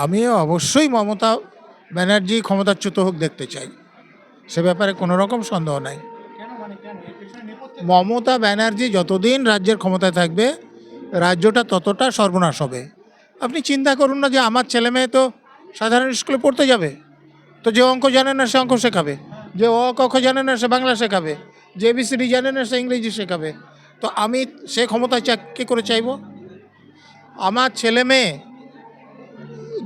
আমি অবশ্যই মমতা ব্যানার্জি ক্ষমতাচ্যুত হোক দেখতে চাই, সে ব্যাপারে কোনো রকম সন্দেহ নাই। মমতা ব্যানার্জি যতদিন রাজ্যের ক্ষমতায় থাকবে রাজ্যটা ততটা সর্বনাশ হবে। আপনি চিন্তা করুন না যে আমার ছেলে মেয়ে তো সাধারণ স্কুলে পড়তে যাবে, তো যে অঙ্ক জানে না সে অঙ্ক শেখাবে, যে অ ক খ জানে না সে বাংলা শেখাবে, যে এবিসিডি জানে না সে ইংরেজি শেখাবে। তো আমি সে ক্ষমতায় কী করে চাইব? আমার ছেলে মেয়ে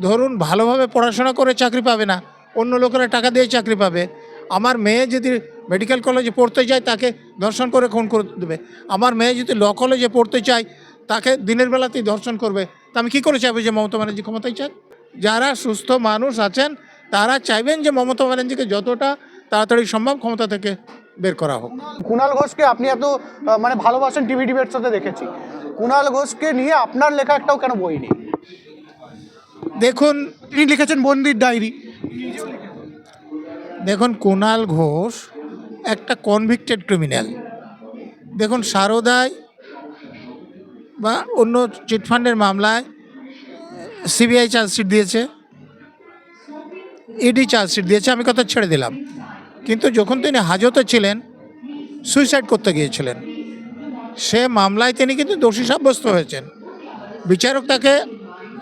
ধরুন ভালোভাবে পড়াশোনা করে চাকরি পাবে না, অন্য লোকেরা টাকা দিয়ে চাকরি পাবে। আমার মেয়ে যদি মেডিকেল কলেজে পড়তে যায় তাকে ধর্ষণ করে খুন করে দেবে। আমার মেয়ে যদি ল কলেজে পড়তে চায় তাকে দিনের বেলাতেই ধর্ষণ করবে। তা আমি কী করে চাইবো যে মমতা ব্যানার্জি ক্ষমতায় চান? যারা সুস্থ মানুষ আছেন তারা চাইবেন যে মমতা ব্যানার্জিকে যতটা তাড়াতাড়ি সম্ভব ক্ষমতা থেকে বের করা হোক। কুণাল ঘোষকে আপনি এত মানে ভালোবাসেন, টিভি ডিবেট সাথে দেখেছি, কুণাল ঘোষকে নিয়ে আপনার লেখা একটাও কেন বই নেই? দেখুন, তিনি লিখেছেন বন্দির ডায়েরি। দেখুন কুণাল ঘোষ একটা কনভিক্টেড ক্রিমিনাল। দেখুন সারদায় বা অন্য চিটফান্ডের মামলায় সিবিআই চার্জশিট দিয়েছে, ইডি চার্জশিট দিয়েছে, আমি কথা ছেড়ে দিলাম। কিন্তু যখন তিনি হাজতে ছিলেন সুইসাইড করতে গিয়েছিলেন, সে মামলায় তিনি কিন্তু দোষী সাব্যস্ত হয়েছেন। বিচারক তাকে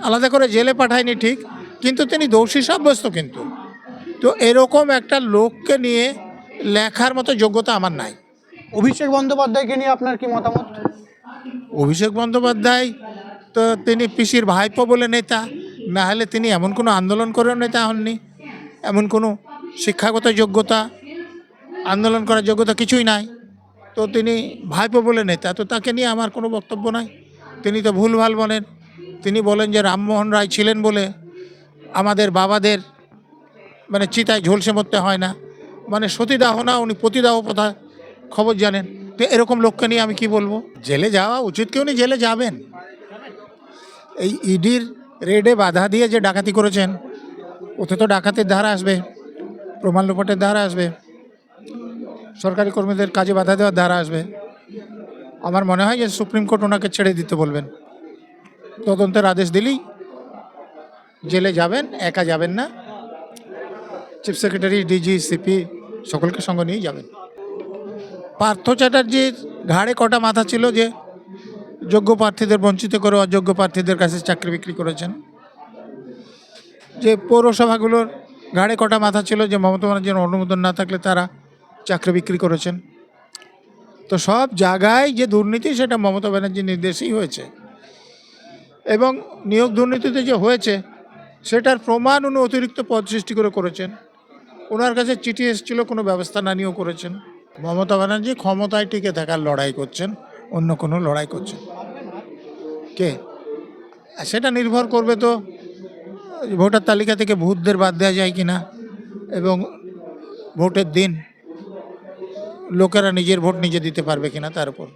আলাদা করে জেলে পাঠায়নি ঠিক, কিন্তু তিনি দোষী সাব্যস্ত। কিন্তু তো এরকম একটা লোককে নিয়ে লেখার মতো যোগ্যতা আমার নাই। অভিষেক বন্দ্যোপাধ্যায়কে নিয়ে আপনার কি মতামত? অভিষেক বন্দ্যোপাধ্যায় তো তিনি পিসির ভাইপো বলে নেতা, না হলে তিনি এমন কোনো আন্দোলন করেও নেতা হননি। এমন কোনো শিক্ষাগত যোগ্যতা, আন্দোলন করার যোগ্যতা কিছুই নাই। তো তিনি ভাইপো বলে নেতা, তো তাকে নিয়ে আমার কোনো বক্তব্য নাই। তিনি তো ভুলভাল বলেন। তিনি বলেন যে রামমোহন রায় ছিলেন বলে আমাদের বাবাদের মানে চিতায় ঝলসে মরতে হয় না, মানে সতীদাহ না, উনি পতিদাহ প্রথা খবর জানেন। তো এরকম লোককে নিয়ে আমি কি বলবো? জেলে যাওয়া উচিত কি? উনি জেলে যাবেন। এই ইডির রেডে বাধা দিয়ে যে ডাকাতি করেছেন, ওতে তো ডাকাতির ধারা আসবে, প্রমাণ লোপাটের ধারা আসবে, সরকারি কর্মীদের কাজে বাধা দেওয়ার ধারা আসবে। আমার মনে হয় যে সুপ্রিম কোর্ট ওনাকে ছেড়ে দিতে বলবেন, তদন্তের আদেশ দিলেই জেলে যাবেন। একা যাবেন না, চিফ সেক্রেটারি, ডিজি, সিপি সকলকে সঙ্গে নিয়েই যাবেন। পার্থ চ্যাটার্জির ঘাড়ে কটা মাথা ছিল যে যোগ্য প্রার্থীদের বঞ্চিত করে অযোগ্য প্রার্থীদের কাছে চাকরি বিক্রি করেছেন? যে পৌরসভাগুলোর ঘাড়ে কটা মাথা ছিল যে মমতা ব্যানার্জির অনুমোদন না থাকলে তারা চাকরি বিক্রি করেছেন? তো সব জায়গায় যে দুর্নীতি সেটা মমতা ব্যানার্জির নির্দেশেই হয়েছে, এবং নিয়োগ দুর্নীতিতে যে হয়েছে সেটার প্রমাণ উনি অতিরিক্ত পদ সৃষ্টি করেছেন। ওনার কাছে চিঠি এসেছিল, কোনো ব্যবস্থা না নিয়েও করেছেন। মমতা ব্যানার্জি ক্ষমতায় টিকে থাকার লড়াই করছেন, অন্য কোনো লড়াই করছেন কে? সেটা নির্ভর করবে তো ভোটার তালিকা থেকে ভূতদের বাদ দেওয়া যায় কিনা, এবং ভোটের দিন লোকেরা নিজের ভোট নিজে দিতে পারবে কিনা তার উপর।